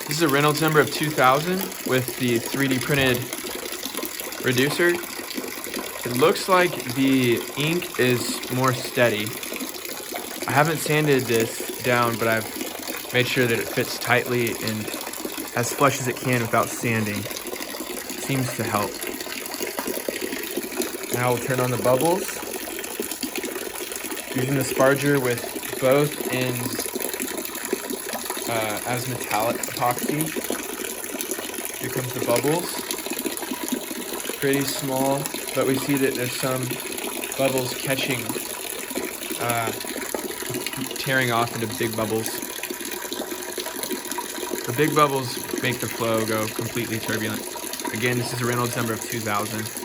This is a Reynolds number of 2000 with the 3D printed reducer. It looks like the ink is more steady. I haven't sanded this down, but I've made sure that it fits tightly and as flush as it can without sanding. Seems to help. Now we'll turn on the bubbles. Using the sparger with both ends as metallic epoxy. Here comes the bubbles. Pretty small, but we see that there's some bubbles catching, tearing off into big bubbles. The big bubbles make the flow go completely turbulent. Again, this is a Reynolds number of 2000.